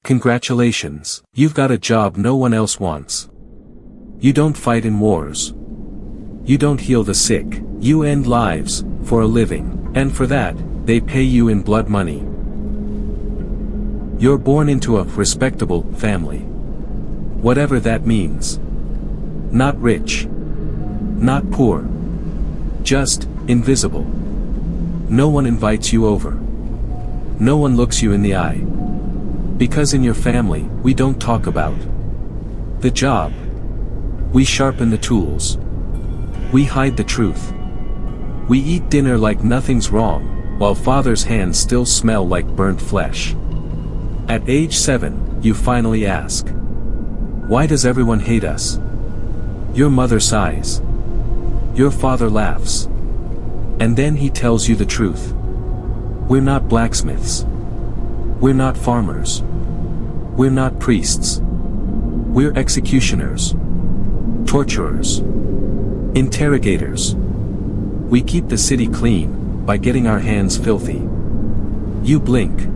Congratulations, you've got a job no one else wants. You don't fight in wars. You don't heal the sick. You end lives, for a living, and for that, they pay you in blood money. You're born into a respectable family. Whatever that means. Not rich. Not poor. Just invisible. No one invites you over. No one looks you in the eye. Because in your family, we don't talk about the job. We sharpen the tools. We hide the truth. We eat dinner like nothing's wrong, while father's hands still smell like burnt flesh. At age 7, you finally ask, why does everyone hate us? Your mother sighs. Your father laughs. And then he tells you the truth. We're not blacksmiths. We're not farmers. We're not priests. We're executioners. Torturers. Interrogators. We keep the city clean, by getting our hands filthy. You blink.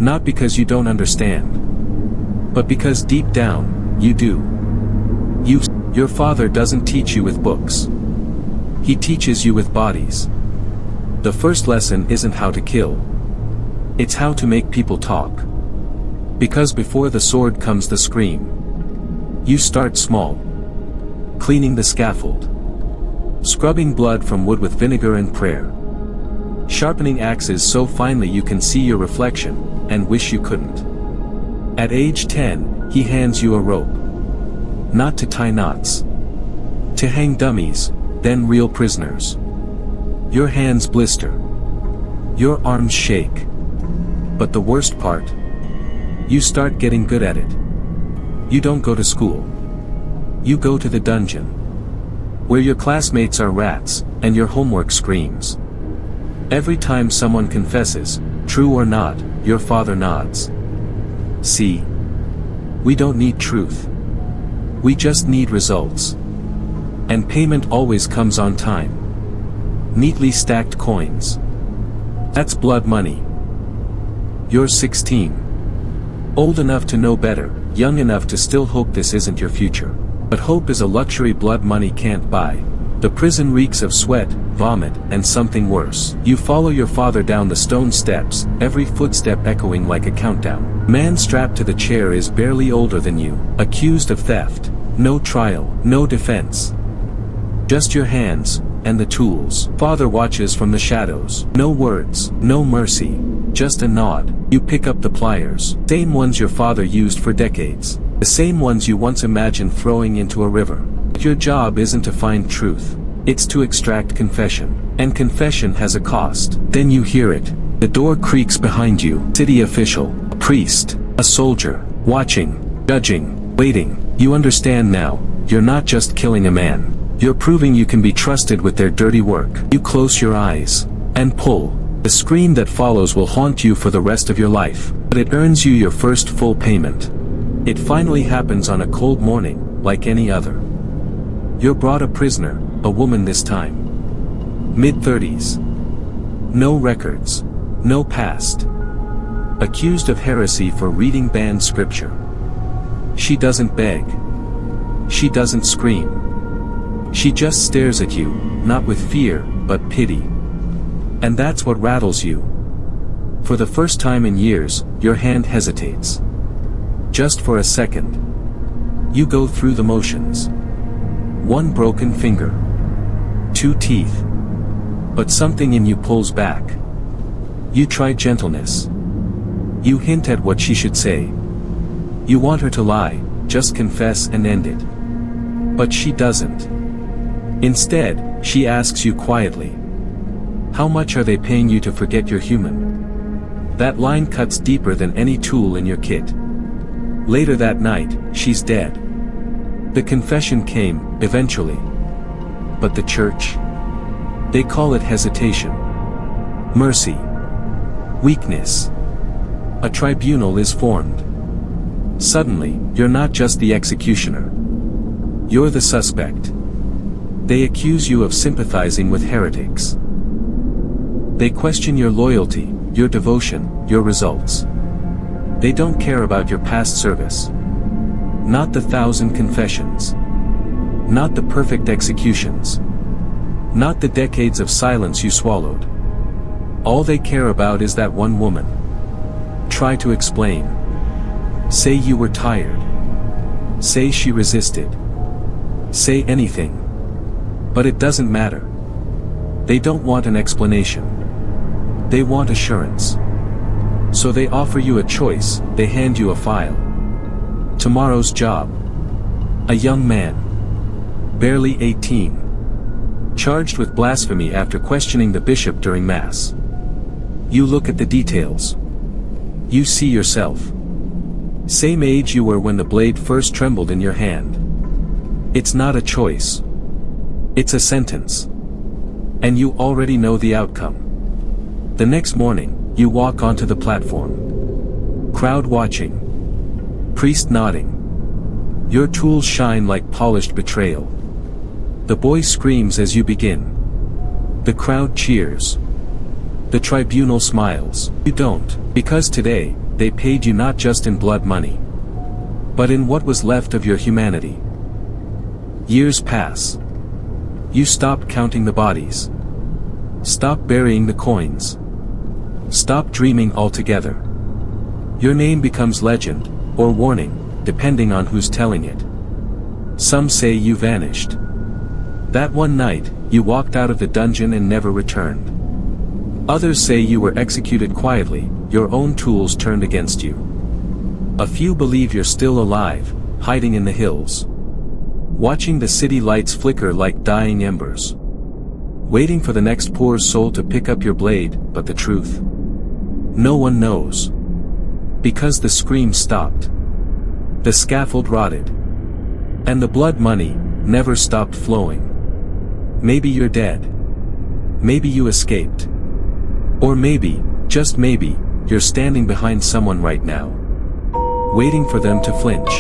Not because you don't understand. But because deep down, you do. Your father doesn't teach you with books. He teaches you with bodies. The first lesson isn't how to kill. It's how to make people talk. Because before the sword comes the scream. You start small. Cleaning the scaffold. Scrubbing blood from wood with vinegar and prayer. Sharpening axes so finely you can see your reflection, and wish you couldn't. At age 10, he hands you a rope. Not to tie knots. To hang dummies, then real prisoners. Your hands blister. Your arms shake. But the worst part? You start getting good at it. You don't go to school. You go to the dungeon. Where your classmates are rats, and your homework screams. Every time someone confesses, true or not, your father nods. See? We don't need truth. We just need results. And payment always comes on time. Neatly stacked coins. That's blood money. You're 16. Old enough to know better, young enough to still hope this isn't your future. But hope is a luxury blood money can't buy. The prison reeks of sweat, vomit, and something worse. You follow your father down the stone steps, every footstep echoing like a countdown. Man strapped to the chair is barely older than you, accused of theft. No trial, no defense. Just your hands, and the tools. Father watches from the shadows. No words, no mercy. Just a nod. You pick up the pliers. Same ones your father used for decades. The same ones you once imagined throwing into a river. But your job isn't to find truth. It's to extract confession. And confession has a cost. Then you hear it. The door creaks behind you. City official, a priest, a soldier, watching, judging, waiting. You understand now, you're not just killing a man. You're proving you can be trusted with their dirty work. You close your eyes, and pull. The scream that follows will haunt you for the rest of your life. But it earns you your first full payment. It finally happens on a cold morning, like any other. You're brought a prisoner, a woman this time. Mid-30s. No records. No past. Accused of heresy for reading banned scripture. She doesn't beg. She doesn't scream. She just stares at you, not with fear, but pity. And that's what rattles you. For the first time in years, your hand hesitates. Just for a second. You go through the motions. One broken finger. 2 teeth. But something in you pulls back. You try gentleness. You hint at what she should say. You want her to lie, just confess and end it. But she doesn't. Instead, she asks you quietly. How much are they paying you to forget you're human? That line cuts deeper than any tool in your kit. Later that night, she's dead. The confession came, eventually. But the church? They call it hesitation. Mercy. Weakness. A tribunal is formed. Suddenly, you're not just the executioner. You're the suspect. They accuse you of sympathizing with heretics. They question your loyalty, your devotion, your results. They don't care about your past service. Not the 1,000 confessions. Not the perfect executions. Not the decades of silence you swallowed. All they care about is that one woman. Try to explain. Say you were tired. Say she resisted. Say anything. But it doesn't matter. They don't want an explanation. They want assurance. So they offer you a choice, they hand you a file. Tomorrow's job. A young man. Barely 18. Charged with blasphemy after questioning the bishop during Mass. You look at the details. You see yourself. Same age you were when the blade first trembled in your hand. It's not a choice. It's a sentence. And you already know the outcome. The next morning, you walk onto the platform. Crowd watching. Priest nodding. Your tools shine like polished betrayal. The boy screams as you begin. The crowd cheers. The tribunal smiles. You don't, because today, they paid you not just in blood money, but in what was left of your humanity. Years pass. You stop counting the bodies. Stop burying the coins. Stop dreaming altogether. Your name becomes legend, or warning, depending on who's telling it. Some say you vanished. That one night, you walked out of the dungeon and never returned. Others say you were executed quietly, your own tools turned against you. A few believe you're still alive, hiding in the hills. Watching the city lights flicker like dying embers. Waiting for the next poor soul to pick up your blade, but the truth. No one knows. Because the scream stopped. The scaffold rotted. And the blood money never stopped flowing. Maybe you're dead. Maybe you escaped. Or maybe, just maybe, you're standing behind someone right now. Waiting for them to flinch.